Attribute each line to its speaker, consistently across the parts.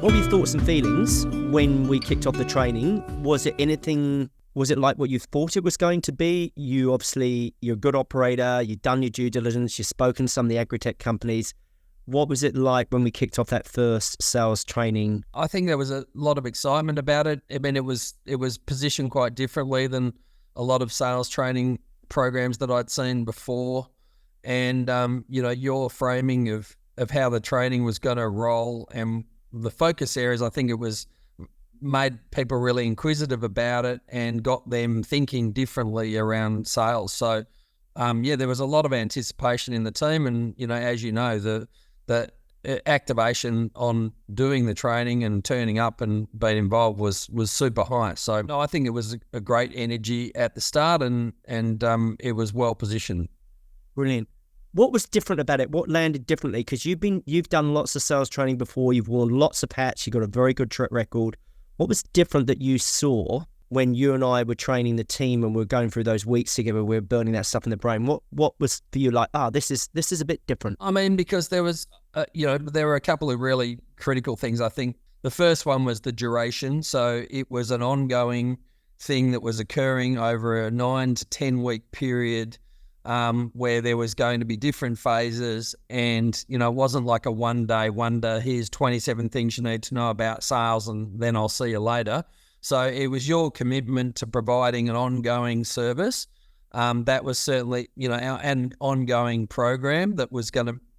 Speaker 1: What were your thoughts and feelings when we kicked off the training? Was it like what you thought it was going to be? You're a good operator, you've done your due diligence, you've spoken to some of the agri-tech companies. What was it like when we kicked off that first sales training?
Speaker 2: I think there was a lot of excitement about it. I mean, it was positioned quite differently than a lot of sales training programs that I'd seen before. And, your framing of how the training was going to roll and the focus areas, I think it was made people really inquisitive about it and got them thinking differently around sales. So, there was a lot of anticipation in the team. And, as you know, the activation on doing the training and turning up and being involved was super high. So, no, I think it was a great energy at the start and it was well positioned.
Speaker 1: Brilliant. What was different about it? What landed differently? Because you've done lots of sales training before. You've worn lots of hats. You've got a very good track record. What was different that you saw when you and I were training the team and we were going through those weeks together? We were burning that stuff in the brain. What was for you like? This is a bit different.
Speaker 2: I mean, because there was, there were a couple of really critical things. I think the first one was the duration. So it was an ongoing thing that was occurring over a 9 to 10 week period. Where there was going to be different phases and, it wasn't like a one day, here's 27 things you need to know about sales and then I'll see you later. So it was your commitment to providing an ongoing service. That was certainly, an ongoing program that was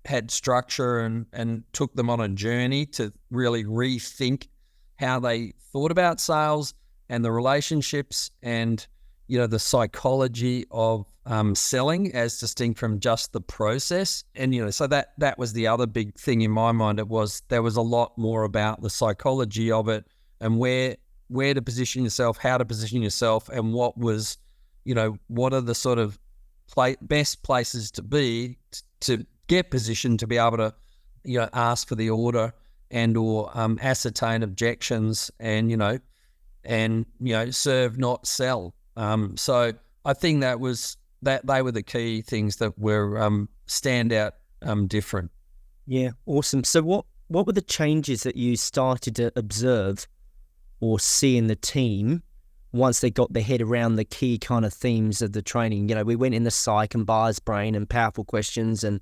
Speaker 2: had structure and took them on a journey to really rethink how they thought about sales and the relationships and, the psychology of selling as distinct from just the process. And, so that was the other big thing in my mind. There was a lot more about the psychology of it and where to position yourself, how to position yourself, and what was, what are the sort of best places to be to get positioned to be able to, ask for the order and or ascertain objections and, serve, not sell. So I think that they were the key things that were standout different.
Speaker 1: Yeah, awesome. So what were the changes that you started to observe or see in the team once they got their head around the key kind of themes of the training? We went in the psych and buyer's brain and powerful questions and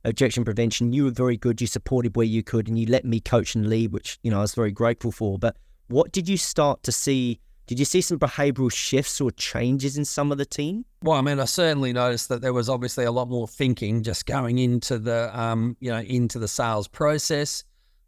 Speaker 1: objection prevention. You were very good. You supported where you could and you let me coach and lead, which, I was very grateful for. But what did you start to see? Did you see some behavioural shifts or changes in some of the team?
Speaker 2: Well, I mean, I certainly noticed that there was obviously a lot more thinking just going into the, into the sales process,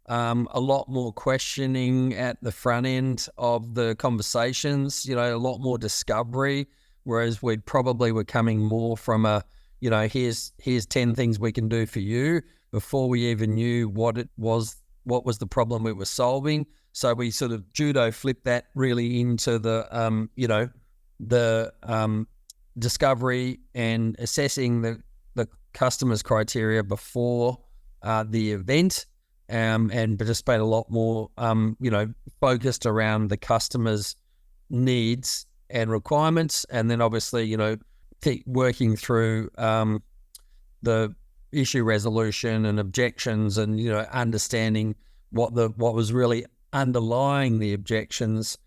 Speaker 2: a lot more questioning at the front end of the conversations, a lot more discovery, whereas we probably were coming more from a, here's 10 things we can do for you before we even knew what was the problem we were solving. So we sort of judo flipped that really into the, discovery and assessing the customer's criteria before the event, and participate a lot more, focused around the customer's needs and requirements, and then obviously, working through the issue resolution and objections, and understanding what was really underlying the objections,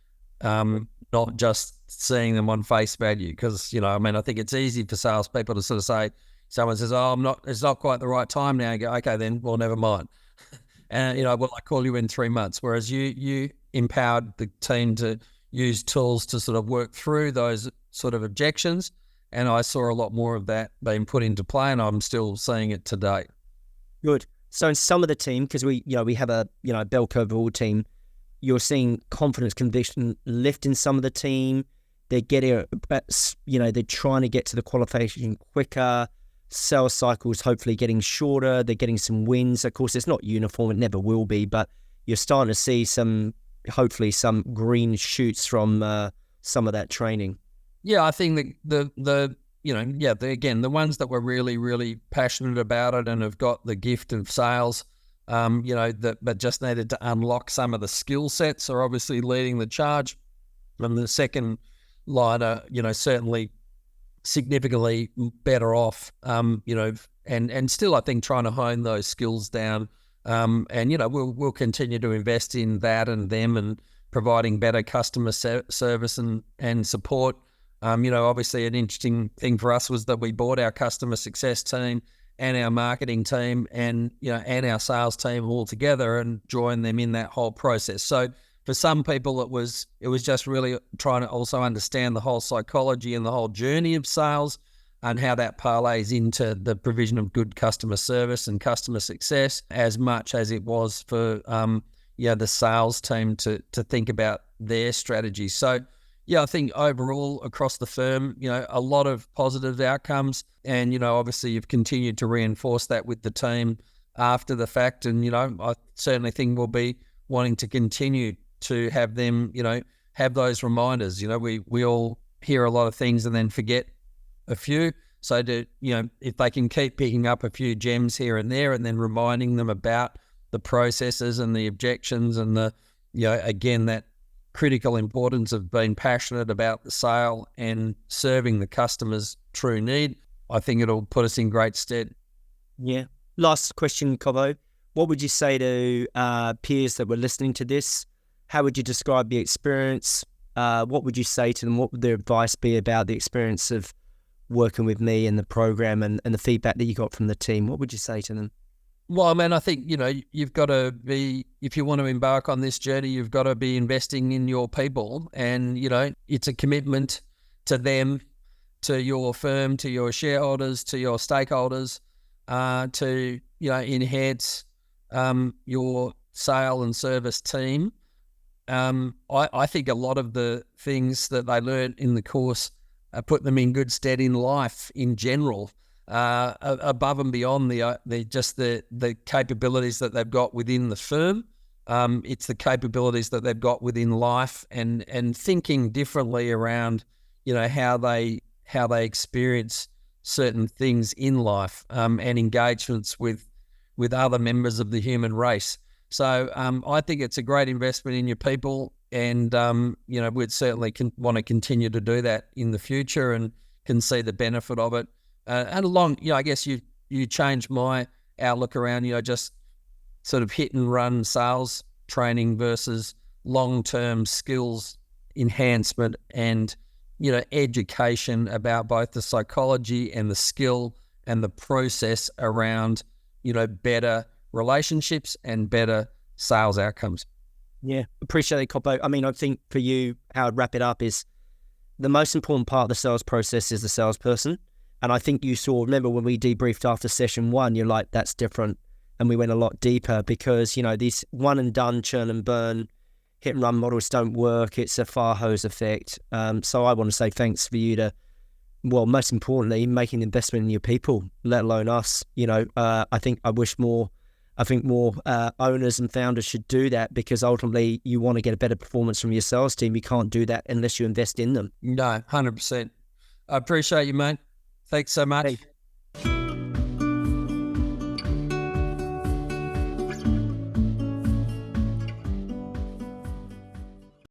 Speaker 2: not just seeing them on face value. Because, I think it's easy for salespeople to sort of say, someone says, it's not quite the right time now. You go, okay, then, well, never mind. And, I call you in 3 months. Whereas you empowered the team to use tools to sort of work through those sort of objections. And I saw a lot more of that being put into play, and I'm still seeing it today.
Speaker 1: Good. So in some of the team, because we have a, bell curve all team, you're seeing confidence, conviction lift in some of the team. They're getting, they're trying to get to the qualification quicker. Sales cycles hopefully getting shorter. They're getting some wins. Of course, it's not uniform. It never will be, but you're starting to see hopefully some green shoots from some of that training.
Speaker 2: Yeah, I think the ones that were really, really passionate about it and have got the gift of sales, but just needed to unlock some of the skill sets are obviously leading the charge. And the second liner, certainly significantly better off, and still I think trying to hone those skills down And we'll continue to invest in that and them and providing better customer service and support. Obviously an interesting thing for us was that we bought our customer success team and our marketing team and our sales team all together and joined them in that whole process. So for some people, it was just really trying to also understand the whole psychology and the whole journey of sales and how that parlays into the provision of good customer service and customer success, as much as it was for the sales team to think about their strategy. So I think overall across the firm, a lot of positive outcomes, and obviously you've continued to reinforce that with the team after the fact, and I certainly think we'll be wanting to continue to have them, have those reminders. We all hear a lot of things and then forget a few. So if they can keep picking up a few gems here and there and then reminding them about the processes and the objections and again, that critical importance of being passionate about the sale and serving the customer's true need, I think it'll put us in great stead.
Speaker 1: Yeah. Last question, Cobbo. What would you say to peers that were listening to this? How would you describe the experience? What would you say to them? What would their advice be about the experience of working with me and the program and the feedback that you got from the team? What would you say to them?
Speaker 2: Well, I think, you've got to be, if you want to embark on this journey, you've got to be investing in your people. And, it's a commitment to them, to your firm, to your shareholders, to your stakeholders, to, enhance your sale and service team. I think a lot of the things that they learned in the course put them in good stead in life in general, above and beyond the capabilities that they've got within the firm. It's the capabilities that they've got within life and thinking differently around, how they experience certain things in life, and engagements with other members of the human race. So I think it's a great investment in your people, and we'd certainly want to continue to do that in the future and can see the benefit of it. And along, I guess you changed my outlook around, just sort of hit and run sales training versus long-term skills enhancement and, education about both the psychology and the skill and the process around, better relationships and better sales outcomes.
Speaker 1: Yeah, appreciate it, Coppo. I think for you, how I'd wrap it up is the most important part of the sales process is the salesperson. And I think you saw, remember when we debriefed after session 1, you're like, that's different. And we went a lot deeper because, these one and done churn and burn hit and run models don't work. It's a fire hose effect. So I want to say thanks for you to, well, most importantly, making investment in your people, let alone us. I think more owners and founders should do that, because ultimately you want to get a better performance from your sales team. You can't do that unless you invest in them.
Speaker 2: No, 100%. I appreciate you, mate. Thanks so much.
Speaker 1: Hey.